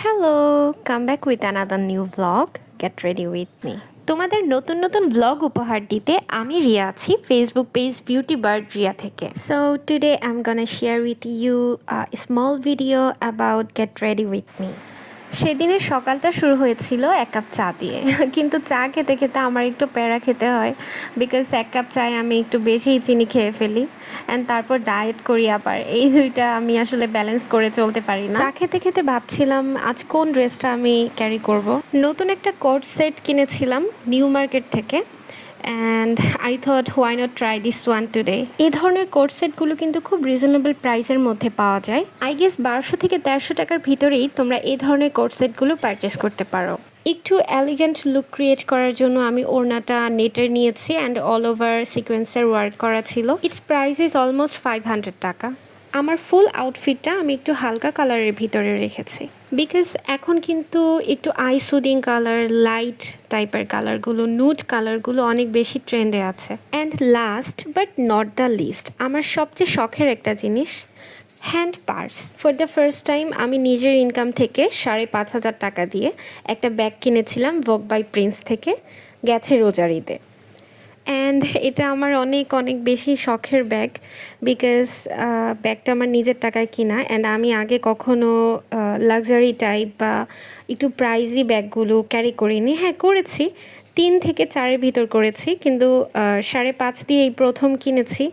Hello, come back with another new vlog. Get ready with me. তোমাদের নতুন নতুন vlog উপহার দিতে আমি রিয়া আছি Facebook page beauty bird Riya থেকে। So today I am gonna share with you small video about get ready with me. সেদিনের সকালটা শুরু হয়েছিল এক কাপ চা দিয়ে, কিন্তু চা খেতে খেতে আমার একটু প্যারা খেতে হয়, বিকজ এক কাপ চায়ে আমি একটু বেশিই চিনি খেয়ে ফেলি অ্যান্ড তারপর ডায়েট করি। আবার এই দুইটা আমি আসলে ব্যালেন্স করে চলতে পারি না। চা খেতে খেতে ভাবছিলাম আজ কোন ড্রেসটা আমি ক্যারি করব। নতুন একটা কোট সেট কিনেছিলাম নিউ মার্কেট থেকে, and I thought why not try this one today. এই ধরনের কোট সেটগুলো কিন্তু খুব রিজনেবল প্রাইসের মধ্যে পাওয়া যায়। আই গেস 1200 থেকে 1300 টাকার ভিতরেই তোমরা এই ধরনের কোট সেটগুলো পারচেস করতে পারো। একটু এলিগেন্ট লুক ক্রিয়েট করার জন্য আমি ওড়নাটা নেটের নিয়েছি অ্যান্ড অল ওভার সিকোয়েন্সের ওয়ার্ক করা ছিল। ইটস প্রাইস ইজ অলমোস্ট 500 টাকা। আমার ফুল আউটফিটটা আমি একটু হালকা কালারের ভিতরে রেখেছি, বিকজ এখন কিন্তু একটু আই সুদিং কালার, লাইট টাইপের কালারগুলো, নুড কালারগুলো অনেক বেশি ট্রেন্ডে আছে। And last but not the least, আমার সবচেয়ে শখের একটা জিনিস, hand purse. For the first time আমি নিজের ইনকাম থেকে 5,500 টাকা দিয়ে একটা ব্যাগ কিনেছিলাম ভোগ বাই প্রিন্স থেকে, গেছে রোজার ঈদে। অ্যান্ড এটা আমার অনেক অনেক বেশি শখের ব্যাগ, বিকজ ব্যাগটা আমার নিজের টাকায় কিনা। অ্যান্ড আমি আগে কখনো লাক্সারি টাইপ বা একটু প্রাইজি ব্যাগগুলো ক্যারি করিনি। হ্যাঁ, করেছি, 3 থেকে 4-এর ভিতর করেছি, কিন্তু 5.5 দিয়ে এই প্রথম কিনেছি।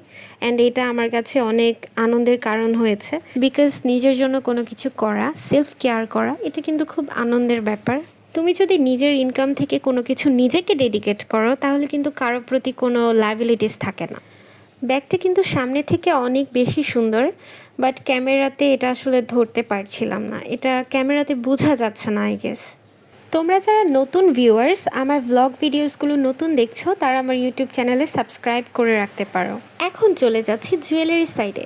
অ্যান্ড এটা আমার কাছে অনেক আনন্দের কারণ হয়েছে, বিকজ নিজের জন্য কোনো কিছু করা, সেলফ কেয়ার করা, এটা কিন্তু খুব আনন্দের ব্যাপার। তুমি যদি নিজের ইনকাম থেকে কোনো কিছু নিজেকে ডেডিকেট করো, তাহলে কিন্তু কারো প্রতি কোনো লায়াবিলিটিস থাকে না। ব্যাগটা কিন্তু সামনে থেকে অনেক বেশি সুন্দর, বাট ক্যামেরাতে এটা আসলে ধরতে পারছিলাম না, এটা ক্যামেরাতে বোঝা যাচ্ছে না আই গেস। তোমরা যারা নতুন ভিউয়ার্স, আমার ভ্লগ ভিডিওসগুলো নতুন দেখছো, তারা আমার ইউটিউব চ্যানেলে সাবস্ক্রাইব করে রাখতে পারো। এখন চলে যাচ্ছি জুয়েলারি সাইডে।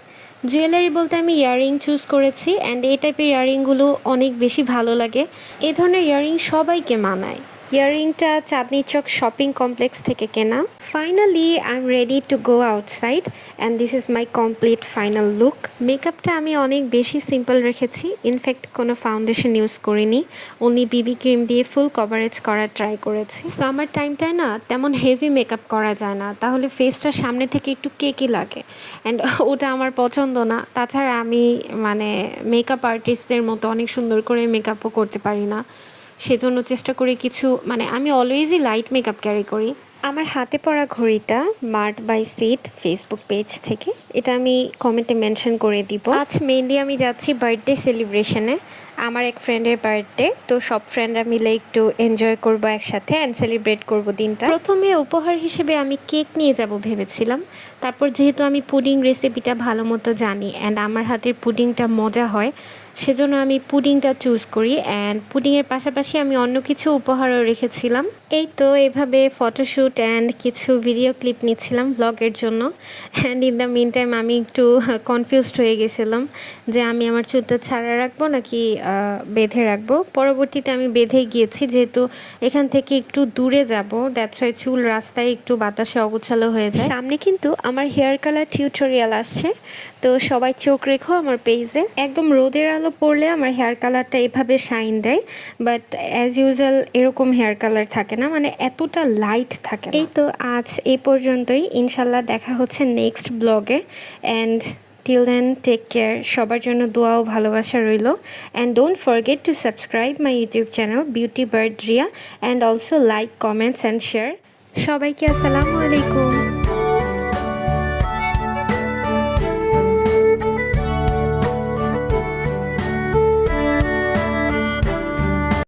জুয়েলারি বলতে আমি ইয়াররিং চুজ করেছি, অ্যান্ড এই টাইপের ইয়াররিংগুলো অনেক বেশি ভালো লাগে। এই ধরনের ইয়াররিং সবাইকে মানায়। ইয়াররিংটা চাঁদনি চক শপিং কমপ্লেক্স থেকে কেনা। Finally I am ready to go outside and this is my complete final look. মেকআপটা আমি অনেক বেশি সিম্পল রেখেছি, ইনফ্যাক্ট কোনো ফাউন্ডেশন ইউজ করিনি, ওনলি বিবি ক্রিম দিয়ে ফুল কভারেজ করার ট্রাই করেছি। সামার টাইমটায় না তেমন হেভি মেকআপ করা যায় না, তাহলে ফেসটা সামনে থেকে একটু কেকি লাগে, অ্যান্ড ওটা আমার পছন্দ না। তাছাড়া আমি মেকআপ আর্টিস্টদের মতো অনেক সুন্দর করে মেকআপও করতে পারি না, সেজন্য চেষ্টা করি কিছু আমি অলওয়েজই লাইট মেকআপ ক্যারি করি। আমার হাতে পরা ঘড়িটা মার্ট বাই সিট ফেসবুক পেজ থেকে, এটা আমি কমেন্টে মেনশন করে দিব। আজ মেইনলি আমি যাচ্ছি বার্থডে সেলিব্রেশনে, আমার এক ফ্রেন্ডের বার্থডে, তো সব ফ্রেন্ডরা মিলে একটু এনজয় করবো একসাথে অ্যান্ড সেলিব্রেট করবো দিনটা। প্রথমে উপহার হিসেবে আমি কেক নিয়ে যাব ভেবেছিলাম, তারপর যেহেতু আমি পুডিং রেসিপিটা ভালো মতো জানি অ্যান্ড আমার হাতের পুডিংটা মজা হয়, সেজন্য আমি পুডিংটা চুজ করি। অ্যান্ড পুডিংয়ের পাশাপাশি আমি অন্য কিছু উপহারও রেখেছিলাম। এই তো এভাবে ফটোশ্যুট অ্যান্ড কিছু ভিডিও ক্লিপ নিচ্ছিলাম ব্লগের জন্য। And in the meantime আমি একটু কনফিউজড হয়ে গেছিলাম যে আমি আমার চুলটা ছাড়া রাখবো নাকি বেঁধে রাখবো। পরবর্তীতে আমি বেঁধে গিয়েছি, যেহেতু এখান থেকে একটু দূরে যাব, দ্যাটস ওয়াই চুল রাস্তায় একটু বাতাসে অগোছালো হয়ে যায়। সামনে কিন্তু আমার হেয়ার কালার টিউটোরিয়াল আসছে, তো সবাই চোখ রেখো আমার পেজে। একদম রোদের আলো পড়লে আমার হেয়ার কালারটা এভাবে শাইন দেয়, বাট অ্যাজ ইউজুয়াল এরকম হেয়ার কালার থাকে না, এতটা লাইট থাকে না। এই তো আজ এই পর্যন্তই, ইনশাল্লাহ দেখা হচ্ছে নেক্সট ব্লগে। And till then take care, সবার জন্য দোয়া ও ভালোবাসা রইল। And don't forget to subscribe my YouTube channel beauty bird Riya, and also like, comments and share. সবাইকে আসসালামু আলাইকুম।